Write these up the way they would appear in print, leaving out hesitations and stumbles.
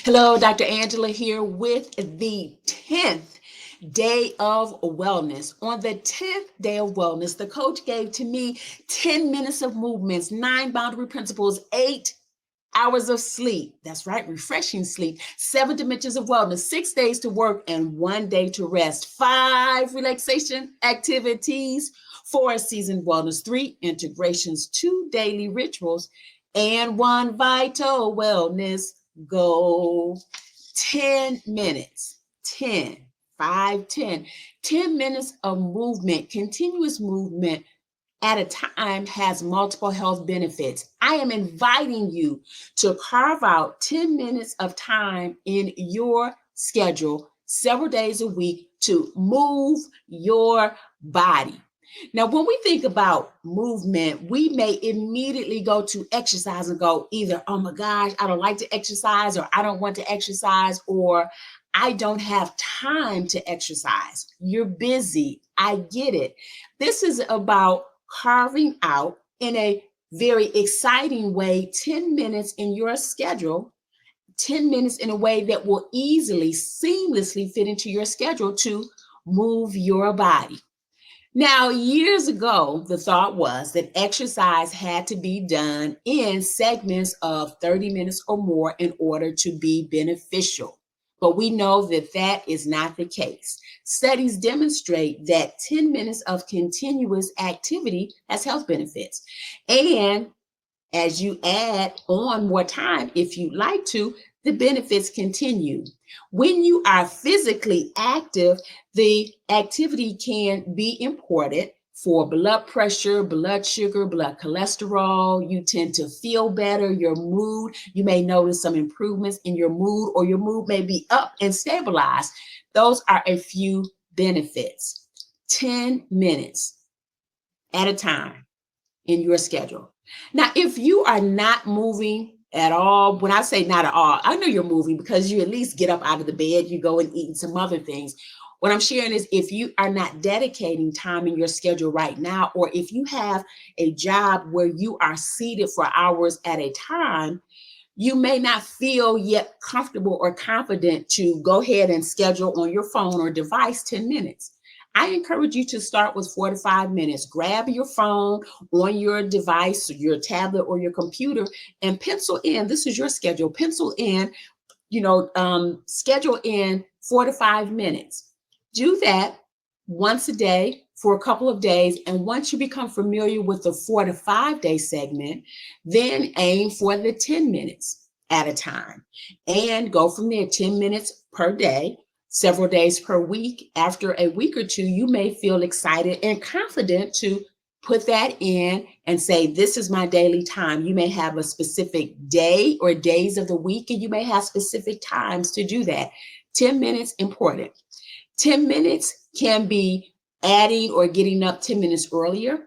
Hello, Dr. Angela here with the 10th day of wellness. On the 10th day of wellness, the coach gave to me 10 minutes of movements, 9 boundary principles, 8 hours of sleep. That's right, refreshing sleep. 7 dimensions of wellness, 6 days to work and 1 day to rest. 5 relaxation activities, 4 season wellness, 3 integrations, 2 daily rituals, and 1 vital wellness goal. 10 minutes, 10, 5, 10, 10 minutes of movement, continuous movement at a time has multiple health benefits. I am inviting you to carve out 10 minutes of time in your schedule, several days a week, to move your body. Now, when we think about movement, we may immediately go to exercise and go either, oh my gosh, I don't like to exercise, or I don't want to exercise, or I don't have time to exercise. You're busy. I get it. This is about carving out in a very exciting way 10 minutes in your schedule, 10 minutes in a way that will easily, seamlessly fit into your schedule to move your body. Now, years ago, the thought was that exercise had to be done in segments of 30 minutes or more in order to be beneficial. But we know that that is not the case. Studies demonstrate that 10 minutes of continuous activity has health benefits. And as you add on more time, if you like to, the benefits continue. When you are physically active, the activity can be important for blood pressure, blood sugar, blood cholesterol. You tend to feel better, your mood. You may notice some improvements in your mood, or your mood may be up and stabilized. Those are a few benefits. 10 minutes at a time in your schedule. Now, if you are not moving at all, when I say not at all, I know you're moving because you at least get up out of the bed, you go and eat some other things. What I'm sharing is if you are not dedicating time in your schedule right now, or if you have a job where you are seated for hours at a time, you may not feel yet comfortable or confident to go ahead and schedule on your phone or device 10 minutes. I encourage you to start with 4 to 5 minutes. Grab your phone on your device, or your tablet, or your computer, and pencil in. This is your schedule. Pencil in, schedule in 4 to 5 minutes. Do that once a day for a couple of days. And once you become familiar with the 4 to 5 day segment, then aim for the 10 minutes at a time and go from there. 10 minutes per day, several days per week. After a week or two, you may feel excited and confident to put that in and say, this is my daily time. You may have a specific day or days of the week, and you may have specific times to do that. 10 minutes, important. 10 minutes can be adding or getting up 10 minutes earlier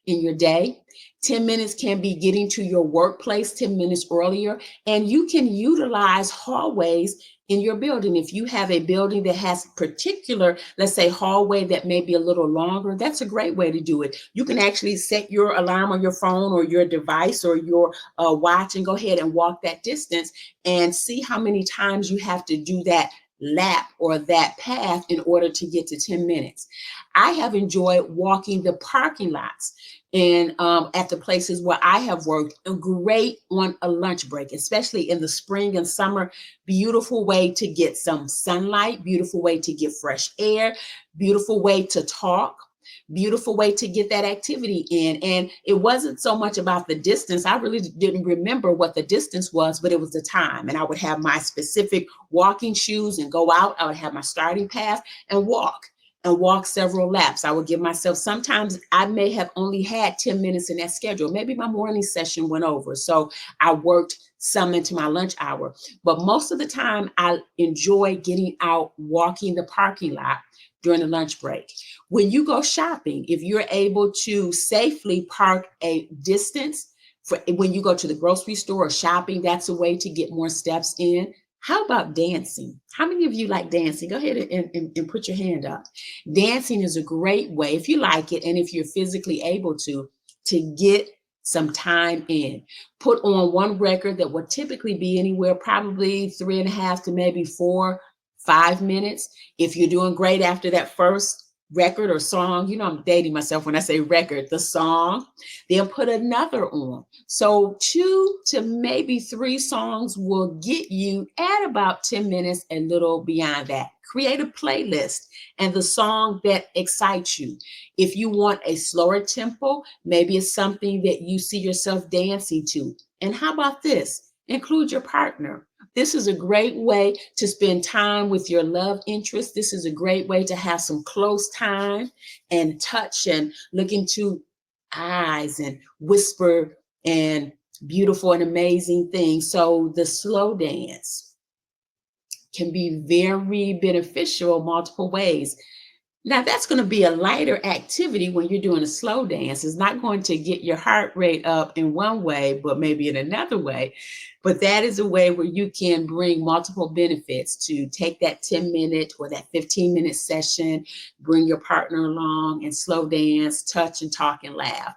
in your day. 10 minutes can be getting to your workplace 10 minutes earlier. And you can utilize hallways in your building. If you have a building that has particular, let's say, hallway that may be a little longer, that's a great way to do it. You can actually set your alarm on your phone or your device or your watch and go ahead and walk that distance and see how many times you have to do that lap or that path in order to get to 10 minutes. I have enjoyed walking the parking lots and at the places where I have worked, great on a lunch break, especially in the spring and summer. Beautiful way to get some sunlight, beautiful way to get fresh air, beautiful way to talk, beautiful way to get that activity in. And it wasn't so much about the distance. I really didn't remember what the distance was, but it was the time. And I would have my specific walking shoes and go out. I would have my starting path and walk several laps. I would give myself, sometimes I may have only had 10 minutes in that schedule. Maybe my morning session went over, so I worked some into my lunch hour. But most of the time, I enjoy getting out, walking the parking lot during the lunch break. When you go shopping, if you're able to safely park a distance, for when you go to the grocery store or shopping, that's a way to get more steps in. How about dancing? How many of you like dancing? Go ahead and put your hand up. Dancing is a great way, if you like it and if you're physically able to get some time in. Put on one record that would typically be anywhere probably 3.5 to maybe 4, 5 minutes. If you're doing great after that first record or song, I'm dating myself when I say record, the song, then put another on. So 2 to maybe 3 songs will get you at about 10 minutes, a little beyond that. Create a playlist and the song that excites you. If you want a slower tempo, maybe it's something that you see yourself dancing to. And how about this? Include your partner. This is a great way to spend time with your love interest. This is a great way to have some close time and touch and look into eyes and whisper and beautiful and amazing things. So the slow dance can be very beneficial multiple ways. Now, that's going to be a lighter activity when you're doing a slow dance. It's not going to get your heart rate up in one way, but maybe in another way. But that is a way where you can bring multiple benefits to take that 10-minute or that 15-minute session, bring your partner along and slow dance, touch and talk and laugh.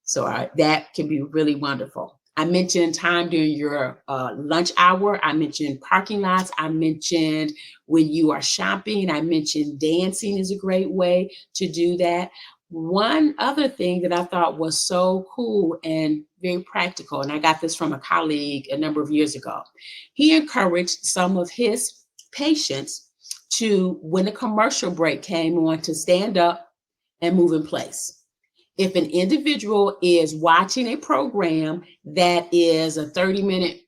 So that can be really wonderful. I mentioned time during your lunch hour. I mentioned parking lots. I mentioned when you are shopping. I mentioned dancing is a great way to do that. One other thing that I thought was so cool and very practical, and I got this from a colleague a number of years ago. He encouraged some of his patients to, when the commercial break came on, to stand up and move in place. If an individual is watching a program that is a 30-minute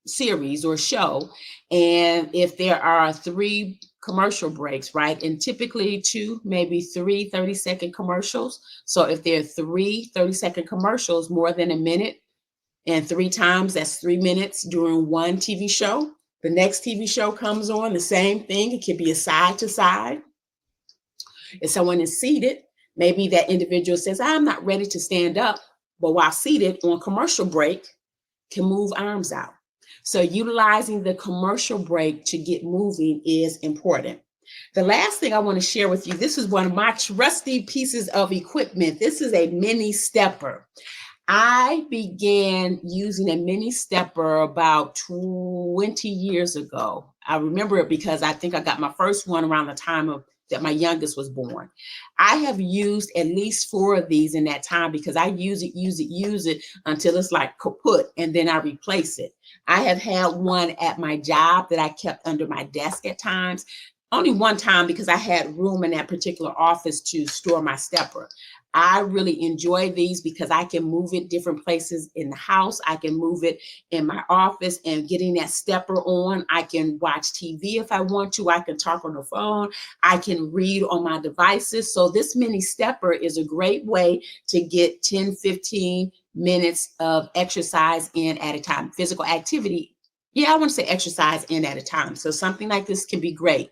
series or show, and if there are 3 commercial breaks, right, and typically 2, maybe 3 30-second commercials. So if there are 3 30-second commercials, more than a minute, and 3 times, that's 3 minutes during one TV show. The next TV show comes on, the same thing. It could be a side to side. If someone is seated, maybe that individual says, I'm not ready to stand up, but while seated on commercial break, can move arms out. So utilizing the commercial break to get moving is important. The last thing I want to share with you, this is one of my trusty pieces of equipment. This is a mini stepper. I began using a mini stepper about 20 years ago. I remember it because I think I got my first one around the time of that my youngest was born. I have used at least 4 of these in that time because I use it until it's like kaput, and then I replace it. I have had one at my job that I kept under my desk at times. Only one time because I had room in that particular office to store my stepper. I really enjoy these because I can move it different places in the house. I can move it in my office, and getting that stepper on, I can watch TV if I want to. I can talk on the phone. I can read on my devices. So this mini stepper is a great way to get 10, 15 minutes of exercise in at a time, physical activity. Yeah, I want to say exercise in at a time. So something like this can be great.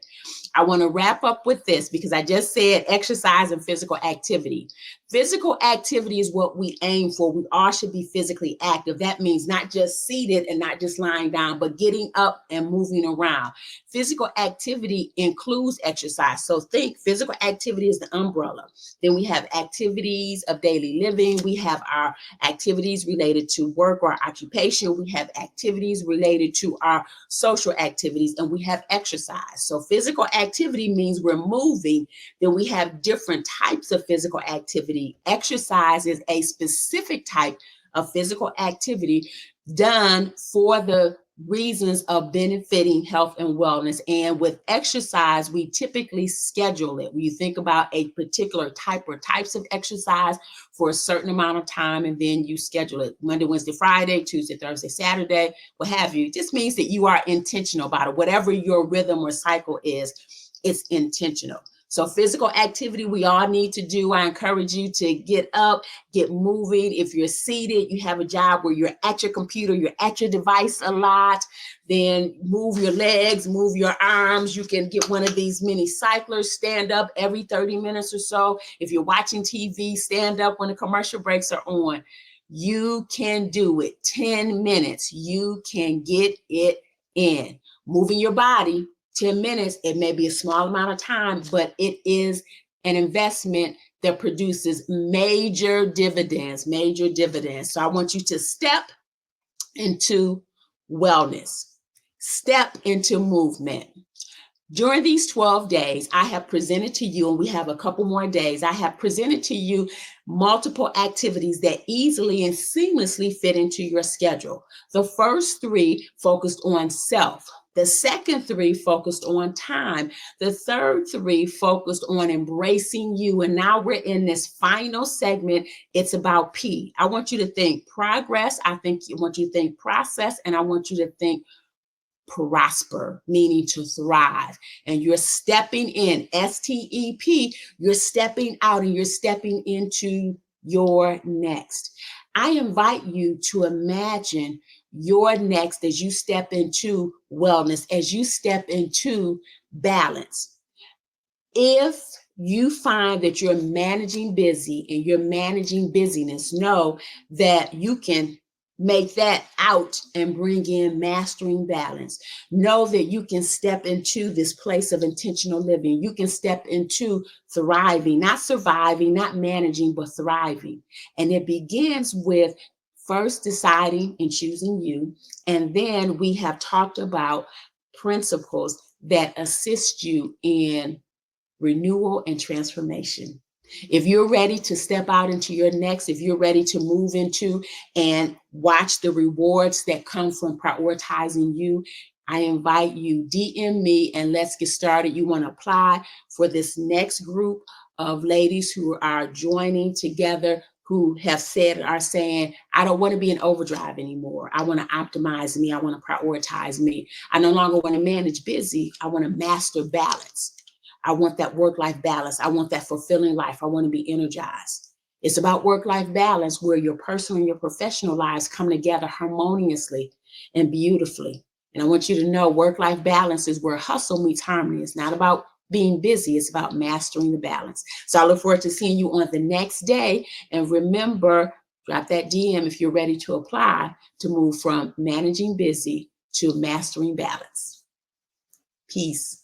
I want to wrap up with this because I just said exercise and physical activity. Physical activity is what we aim for. We all should be physically active. That means not just seated and not just lying down, but getting up and moving around. Physical activity includes exercise. So think physical activity is the umbrella. Then we have activities of daily living. We have our activities related to work or occupation. We have activities related to our social activities, and we have exercise. So physical activity means we're moving. Then we have different types of physical activity. Exercise is a specific type of physical activity done for the reasons of benefiting health and wellness. And with exercise, we typically schedule it. When you think about a particular type or types of exercise for a certain amount of time, and then you schedule it Monday, Wednesday, Friday, Tuesday, Thursday, Saturday, what have you. It just means that you are intentional about it. Whatever your rhythm or cycle is, it's intentional. So physical activity we all need to do. I encourage you to get up, get moving. If you're seated, you have a job where you're at your computer, you're at your device a lot, then move your legs, move your arms. You can get one of these mini cyclers, stand up every 30 minutes or so. If you're watching TV, stand up when the commercial breaks are on. You can do it. 10 minutes. You can get it in. Moving your body. 10 minutes, it may be a small amount of time, but it is an investment that produces major dividends, major dividends. So I want you to step into wellness, step into movement. During these 12 days, I have presented to you, and we have a couple more days, I have presented to you multiple activities that easily and seamlessly fit into your schedule. The first 3 focused on self. The second 3 focused on time. The third 3 focused on embracing you. And now we're in this final segment. It's about P. I want you to think progress. I want you to think process. And I want you to think prosper, meaning to thrive. And you're stepping in, STEP, you're stepping out and you're stepping into your next. I invite you to imagine your next as you step into wellness, as you step into balance. If you find that you're managing busy and you're managing busyness, know that you can make that out and bring in mastering balance. Know that you can step into this place of intentional living. You can step into thriving, not surviving, not managing, but thriving. And it begins with first deciding and choosing you. And then we have talked about principles that assist you in renewal and transformation. If you're ready to step out into your next, if you're ready to move into and watch the rewards that come from prioritizing you, I invite you, DM me and let's get started. You want to apply for this next group of ladies who are joining together, who are saying, I don't want to be in overdrive anymore. I want to optimize me. I want to prioritize me. I no longer want to manage busy. I want to master balance. I want that work-life balance. I want that fulfilling life. I want to be energized. It's about work-life balance where your personal and your professional lives come together harmoniously and beautifully. And I want you to know work-life balance is where hustle meets harmony. It's not about being busy. It's about mastering the balance. So I look forward to seeing you on the next day. And remember, drop that DM if you're ready to apply to move from managing busy to mastering balance. Peace.